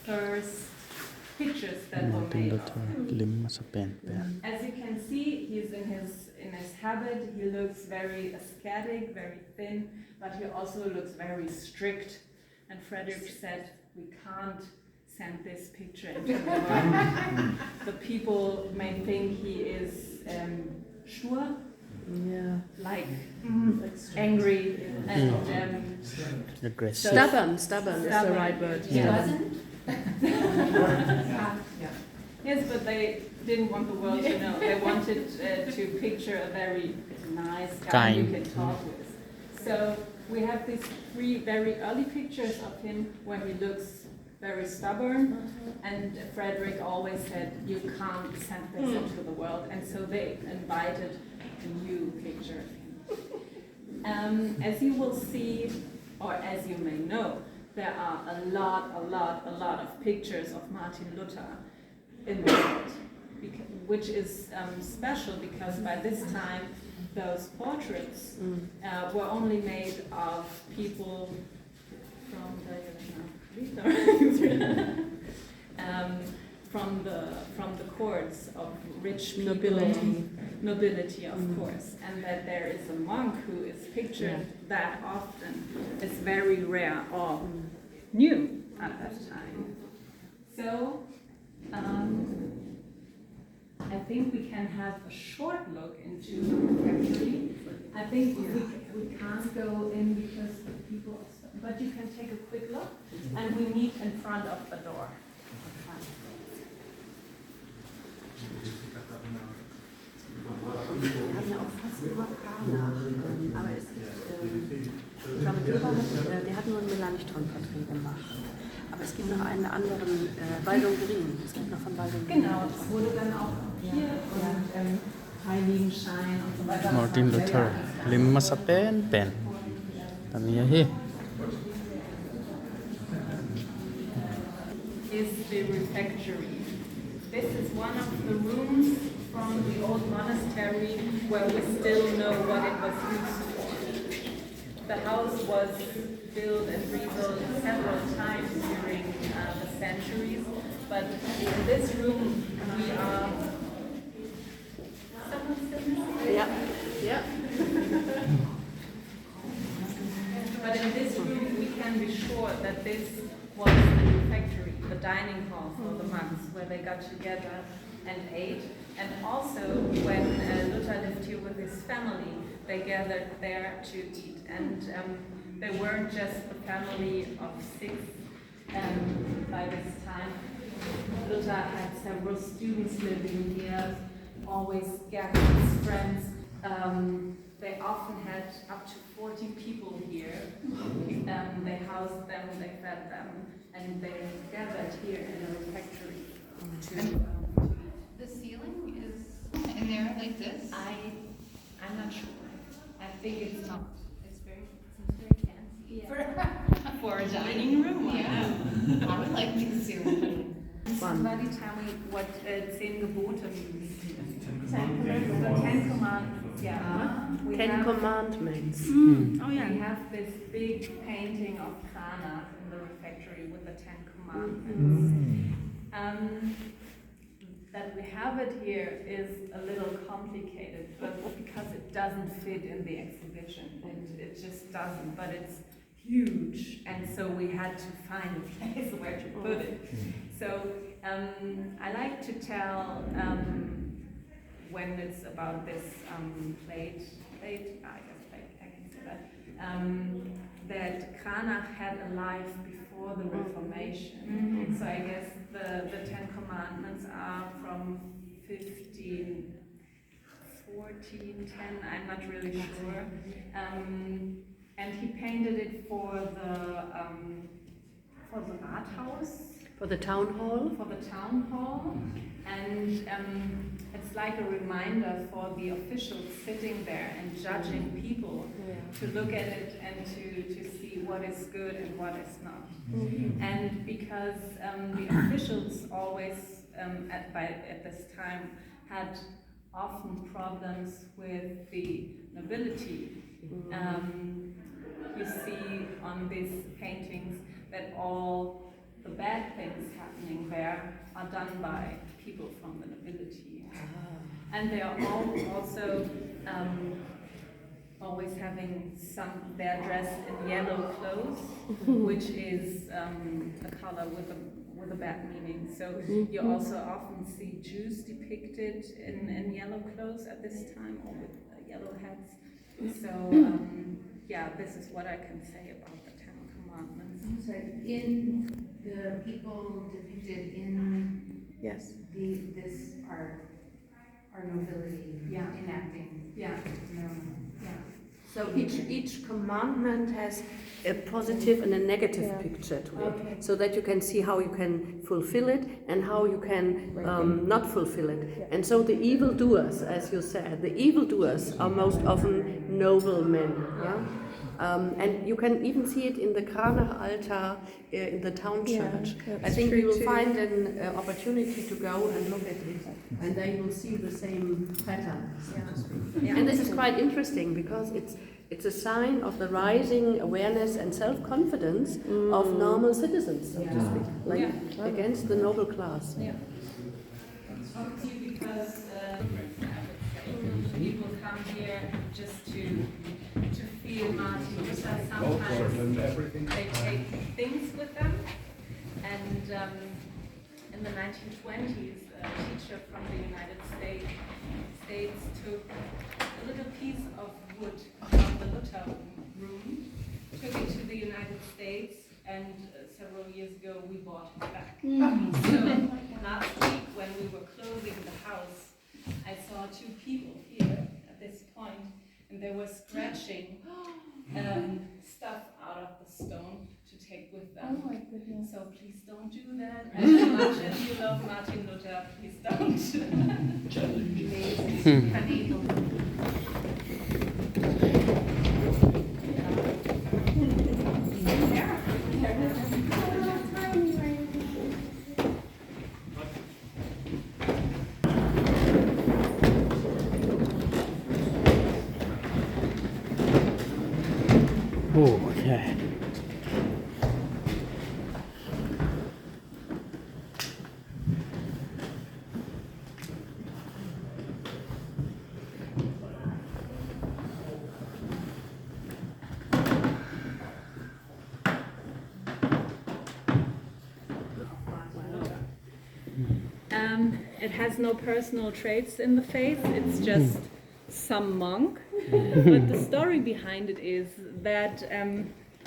first pictures that were Martin made Luther of him. limmer sig ben. As you can see, he's in his habit. He looks very ascetic, very thin, but he also looks very strict. And Frederick said, "We can't send this picture into the world. The people may think he is sure, like angry and Aggressive. Stubborn is the right word. Yes, but they didn't want the world to know. They wanted to picture a very nice guy you can talk with. So we have these 3 very early pictures of him where he looks very stubborn, and Frederick always said, "You can't send this into the world," and so they invited a new picture of him. As you will see, or as you may know, there are a lot of pictures of Martin Luther in the world, which is special because by this time those portraits were only made of people from from the courts of rich people, nobility of course, and that there is a monk who is pictured that often is very rare or new at that time. So I think we can have a short look into the refectory. I think we can't go in because the people are stuck, but you can take a quick look, and we meet in front of the door. Wir haben ja auch fast immer Kana, aber es gibt, ich glaube, der hat nur ein Melanchthon-Porträt gemacht. Aber es gibt noch einen anderen, Waldung-Green. Es gibt noch von Waldung-Green. Genau, das wurde dann auch hier und Heiligenschein und so weiter. Martin Luther limmer sig ben. Dann hier. Is the refectory. This is one of the rooms from the old monastery where we still know what it was used for. The house was built and rebuilt several times during the centuries, but in this room we are... Someone still missing? Yeah. But in this room we can be sure that this was the refectory, the dining hall for the monks, where they got together and ate. And also, when Luther lived here with his family, they gathered there to eat. And they weren't just a family of 6 by this time. Luther had several students living here, always guests, friends. They often had up to 40 people here. They housed them, they fed them, and they gathered here in the refectory to eat. The ceiling is in there like this? I'm not sure. I think it's not. It seems very fancy. Yeah. For a dining room. Yeah. I would like the ceiling. Somebody tell me what 10 Gebote means. The 10 Commandments. Yeah. We 10 have- Commandments. Oh yeah. We have this big painting of Cranach in the refectory with the 10 Commandments. That we have it here is a little complicated, but because it doesn't fit in the exhibition, it just doesn't. But it's huge, and so we had to find a place where to put it. So I like to tell when it's about this plate. I can say that. That Cranach had a life before the Reformation. So I guess the 10 Commandments are from 1514, 10, I'm not really sure. And he painted it for the Rathaus. For the town hall. For the town hall. And it's like a reminder for the officials sitting there and judging people to look at it and to see what is good and what is not. And because the officials always at this time had often problems with the nobility. You see on these paintings that all the bad things are done by people from the nobility. And they are all also always having their dressed in yellow clothes, which is a color with a bad meaning. So you also often see Jews depicted in yellow clothes at this time, or with yellow hats. So yeah, this is what I can say about the Ten Commandments. So in the people depicted in Yes. this are nobility enacting. Yeah. Yeah. So each commandment has a positive and a negative picture to it, so that you can see how you can fulfill it and how you can not fulfill it. And so the evildoers, as you said, the evildoers are most often noble men. Yeah? And you can even see it in the Kranach altar in the town church. I think you will find an opportunity to go and look at it, and then you will see the same pattern, so to speak. And this is quite interesting because it's a sign of the rising awareness and self-confidence of normal citizens, so to speak, like against the noble class. Yeah. Because people come here just to feel Martin Luther. Sometimes they take things with them, and in the 1920s, a teacher from the United States took a little piece of wood from the Luther room, took it to the United States, and several years ago we bought it back. So last week when we were closing the house, I saw two people here at this point, and they were scratching stuff out of the stone to take with them. Oh my goodness. So please don't do that. As much as you love Martin Luther, please don't. Okay. It has no personal traits in the face, it's just some monk. But the story behind it is that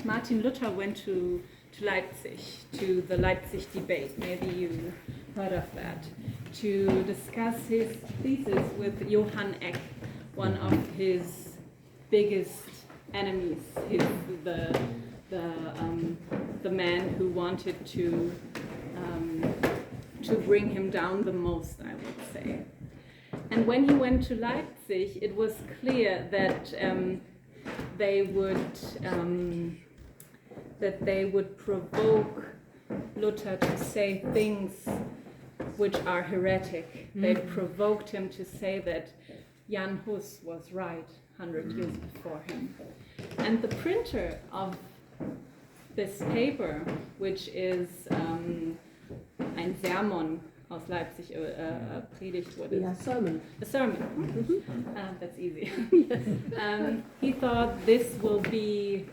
Martin Luther went to Leipzig, to the Leipzig debate, maybe you heard of that, to discuss his thesis with Johann Eck, one of his biggest enemies, the man who wanted to bring him down the most, I would say. And when he went to Leipzig, it was clear that they would provoke Luther to say things which are heretic. They provoked him to say that Jan Hus was right 100 years before him. And the printer of this paper, which is ein Sermon aus Leipzig, a Predigt, what is it? Sermon. A sermon. That's easy. He thought this will be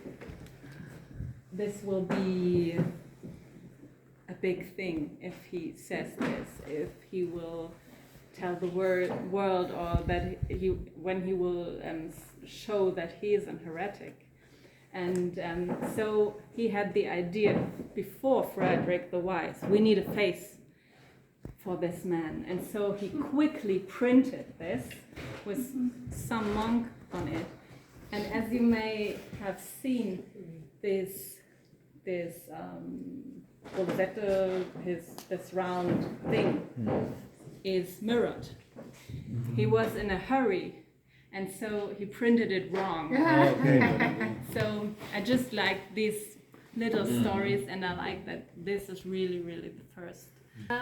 a big thing if he says this, if he will tell the world, or that when he will show that he is an heretic. And so he had the idea before Frederick the Wise, we need a face for this man. And so he quickly printed this with some monk on it. And as you may have seen, this rosette, this round thing is mirrored. He was in a hurry, and so he printed it wrong. So I just like these little stories, and I like that this is really, really the first. I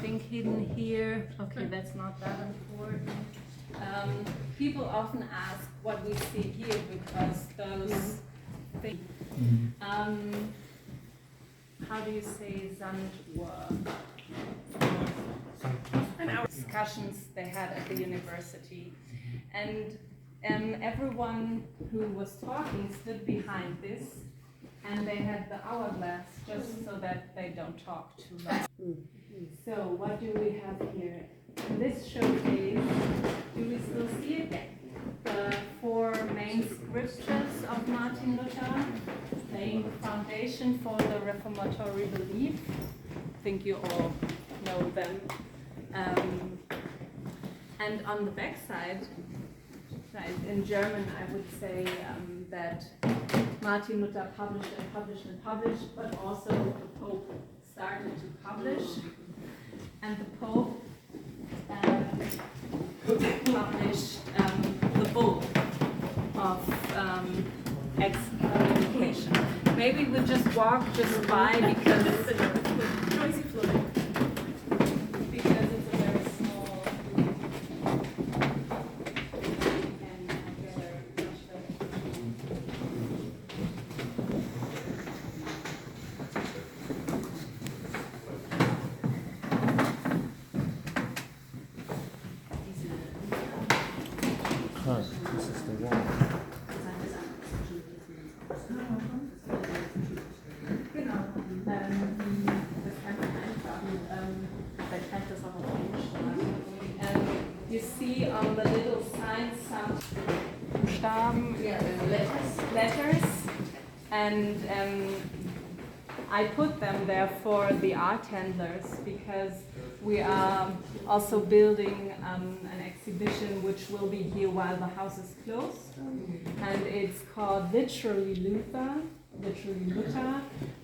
think hidden here, okay, that's not that important. People often ask what we see here because those things. How how do you say Sanduhr? And our discussions they had at the university. And everyone who was talking stood behind this, and they had the hourglass just so that they don't talk too much. So what do we have here? In this showcase, do we still see it? The 4 main scriptures of Martin Luther, laying the foundation for the reformatory belief. I think you all know them. And on the back side, in German, I would say that Martin Luther published and published and published, but also the Pope started to publish, and the Pope published the bull of excommunication. Maybe we just walk just by because it's a noisy floor. Because it's a very small and gather much better. This is the wall. Genau. Das kann man einfach, vielleicht kann ich das auch auf Englisch sagen. You see on the little sign some Buchstaben, letters, and I put them there for the art handlers because we are also building an exhibition which will be here while the house is closed, and it's called Literally Luther,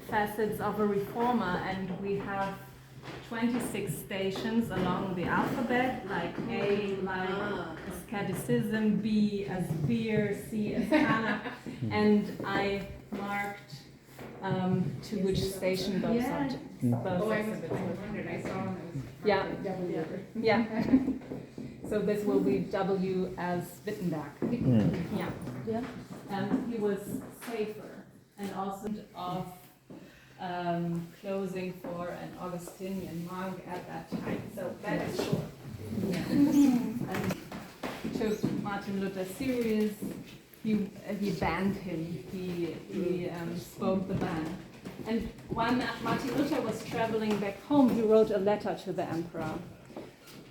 Facets of a Reformer, and we have 26 stations along the alphabet, like A, like asceticism, B as beer, C as Hannah, and I marked to which station those subjects. Oh, I wondered, I saw them. Yeah. Yeah. So this will be W as Wittenberg. Yeah. He was safer and also of closing for an Augustinian monk at that time. So that is short. Yeah. And took Martin Luther serious. He banned him. He spoke the ban. And when Martin Luther was traveling back home, he wrote a letter to the emperor.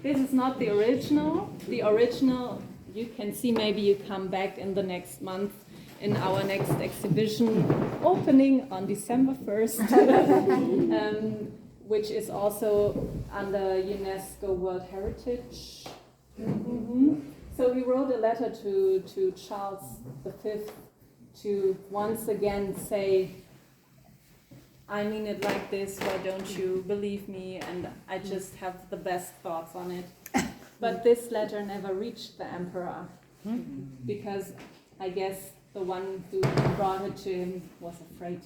This is not the original. The original, you can see, maybe you come back in the next month in our next exhibition opening on December 1st, which is also under UNESCO World Heritage. So he wrote a letter to Charles V to once again say, I mean it like this, why don't you believe me? And I just have the best thoughts on it. But this letter never reached the emperor because I guess the one who brought it to him was afraid.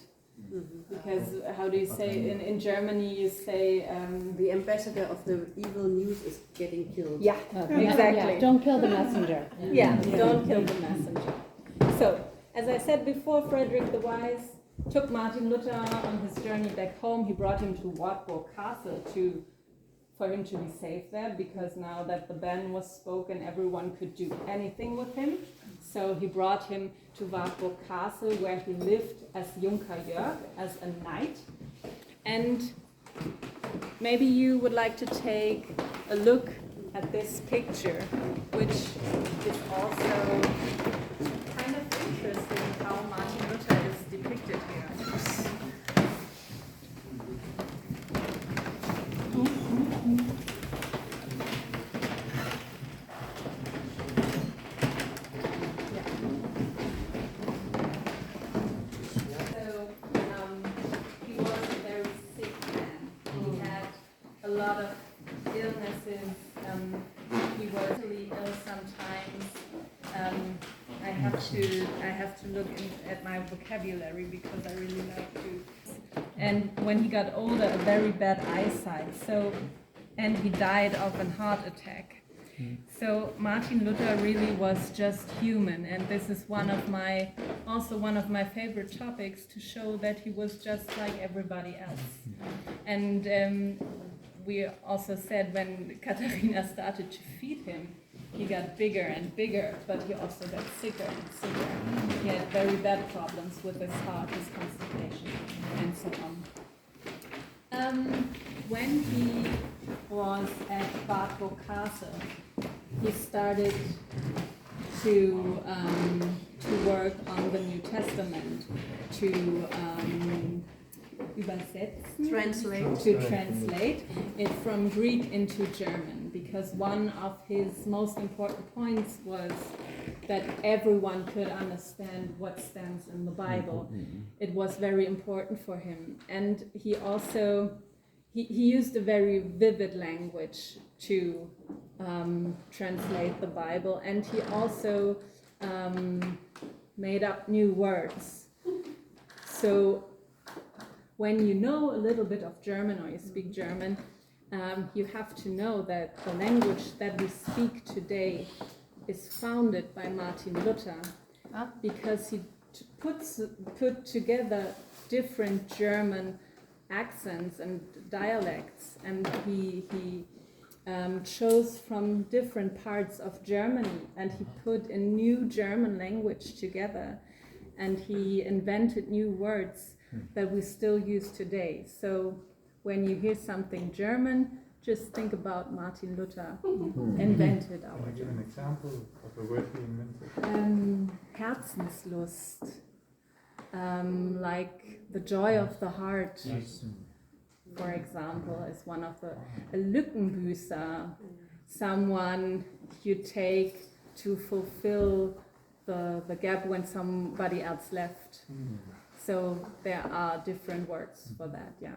Because how do you say, in Germany you say... the ambassador of the evil news is getting killed. Yeah, exactly. Yeah, don't kill the messenger. Yeah, don't kill the messenger. So, as I said before, Frederick the Wise took Martin Luther on his journey back home. He brought him to Wartburg Castle for him to be safe there, because now that the ban was spoken, everyone could do anything with him. So he brought him to Wartburg Castle, where he lived as Junker Jörg, as a knight. And maybe you would like to take a look at this picture, which is also kind of interesting how Martin Luther is depicted here. He was a very sick man. He had a lot of illnesses. He was really ill sometimes. I have to look at my vocabulary because I really like to. And when he got older, a very bad eyesight. And he died of a heart attack. So Martin Luther really was just human, and this is also one of my favorite topics, to show that he was just like everybody else. And we also said when Katharina started to feed him, he got bigger and bigger, but he also got sicker and sicker. He had very bad problems with his heart, his constipation, and so on. When he was at Bad Castle, he started to work on the New Testament, to übersetzen, translate it from Greek into German, because one of his most important points was that everyone could understand what stands in the Bible. It was very important for him, and he also he used a very vivid language to translate the Bible, and he also made up new words. So when you know a little bit of German, or you speak German, you have to know that the language that we speak today is founded by Martin Luther, because he put together different German accents and dialects, and he chose from different parts of Germany, and he put a new German language together, and he invented new words that we still use today. So when you hear something German, just think about Martin Luther invented our Can you give an German. example of a word he invented? Herzenslust, like the joy of the heart, for example, is one of the Lückenbüßer, someone you take to fulfill the gap when somebody else left. So there are different words for that, yeah.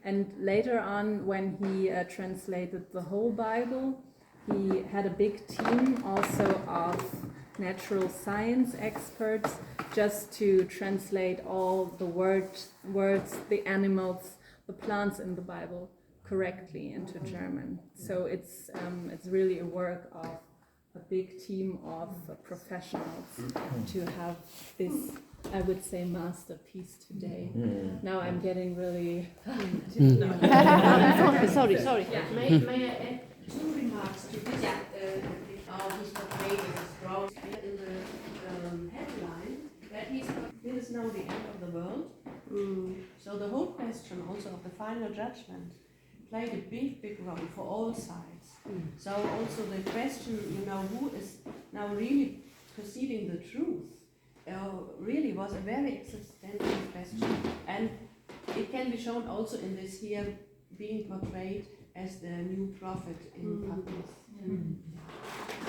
And later on, when he translated the whole Bible, he had a big team also of natural science experts, just to translate all the words, the animals, the plants in the Bible correctly into German. So it's really a work of a big team of professionals to have this, I would say, masterpiece today. Now I'm getting really... Sorry. Yeah. May I add two remarks to this? He's portrayed as a strong in the headline that this is now the end of the world. So the whole question also of the final judgment played a big role for all sides. So also the question, who is now really perceiving the truth, really was a very existential question. And it can be shown also in this here being portrayed as the new prophet in Patmos.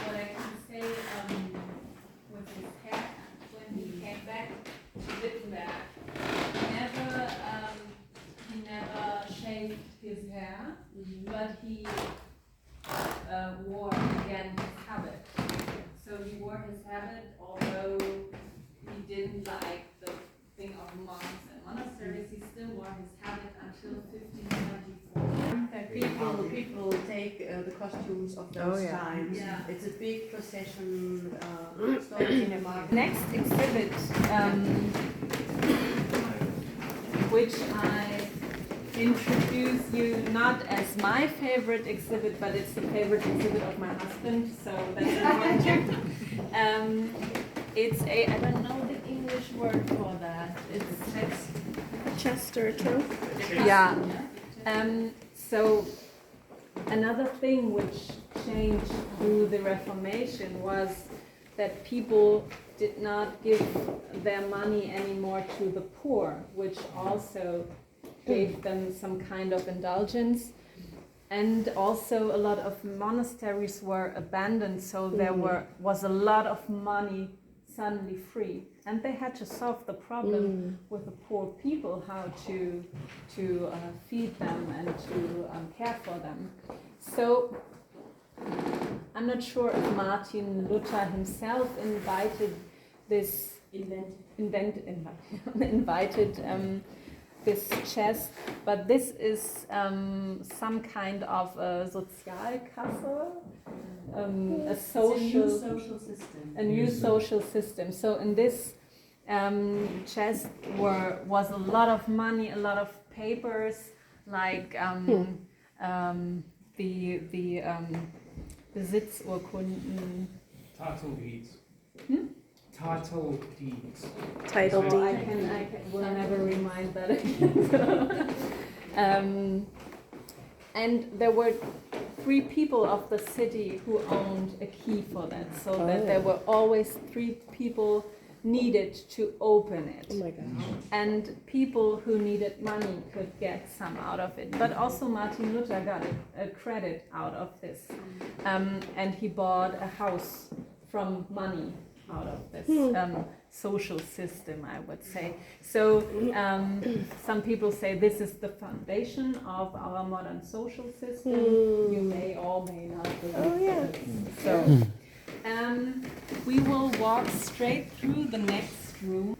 What I can say with his hair, when he came back to Wittenberg, he never shaved his hair, but he wore again his habit. So he wore his habit, although he didn't like the thing of monks and monasteries, he still wore his habit until 1524. People take the costumes of those times. Yeah. It's a big procession, stories in the market. Next exhibit, which I introduce you not as my favorite exhibit, but it's the favorite exhibit of my husband, so that's important. It's I don't know the English word for that. It's Chester too. yeah. So another thing which changed through the Reformation was that people did not give their money anymore to the poor, which also gave them some kind of indulgence. And also a lot of monasteries were abandoned, so there was a lot of money suddenly free, and they had to solve the problem with the poor people, how to feed them and to care for them. So I'm not sure if Martin Luther himself invited this this chest, but this is some kind of a Sozialkasse, a It's a new social social system. a new social system. So in this chest was a lot of money, a lot of papers, like the Besitzurkunden. Title deeds. Hmm? Title deeds. Title I deed. will never remind that again. And there were 3 people of the city who owned a key for that, so that there were always 3 people needed to open it. Oh my gosh. And people who needed money could get some out of it. But also Martin Luther got a credit out of this. And he bought a house from money out of this social system, I would say. So some people say this is the foundation of our modern social system. You may or may not believe this. So we will walk straight through the next room.